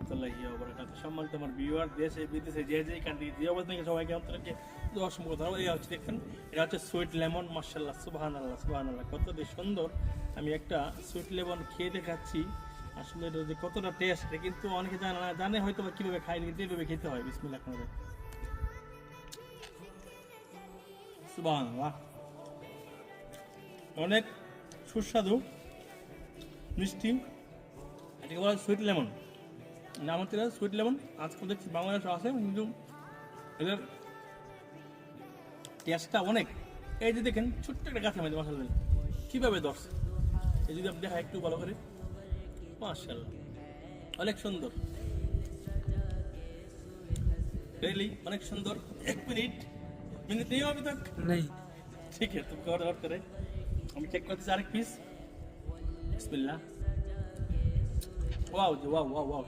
রাহমাতুল্লাহি ওয়া বারাকাতুহু। সম্মানিত আমার ভিউয়ার, দেশে বিদেশে যে যে কান্ট্রি যে অবস্থা থেকে সবাইকে অন্তরকে অসংখ্য ধন্যবাদ। এই হচ্ছে দেখেন, এটা হচ্ছে সুইট লেমন। মাশাআল্লাহ, সুবহানাল্লাহ, সুবহানাল্লাহ, কত বেশ সুন্দর। আমি একটা সুইট লেমন খেয়ে দেখাচ্ছি। আসলে এটা যে কতটা টেস্ট এটা কিন্তু অনেকে জানে না, জানে হয়তো বা কীভাবে খায়, কিন্তু এইভাবে খেতে হয়। বিসমিল্লাহ করে, সুবহানাল্লাহ, অনেক সুস্বাদু, মিষ্টি। এটাকে বলা হয় সুইট লেমন। নাম হচ্ছে সুইট লেমন। আজকাল দেখছি বাংলাদেশে আছে, কিন্তু এদের টেস্টটা অনেক। এই যে দেখেন, ছোট্ট একটা গাছের মধ্যে মাসাল্লাহ কীভাবে ধরছে, এই যদি আপনি দেখা একটু ভালো করে, মাশাআল্লাহ, অনেক সুন্দর, রিয়েলি অনেক সুন্দর। এক মিনিট, মিনিট নেই अभी तक नहीं। ठीक है, तुम और करे। আমি চেক করতেছি আরেক পিস। বিসমিল্লাহ। Wow, wow, wow, wow,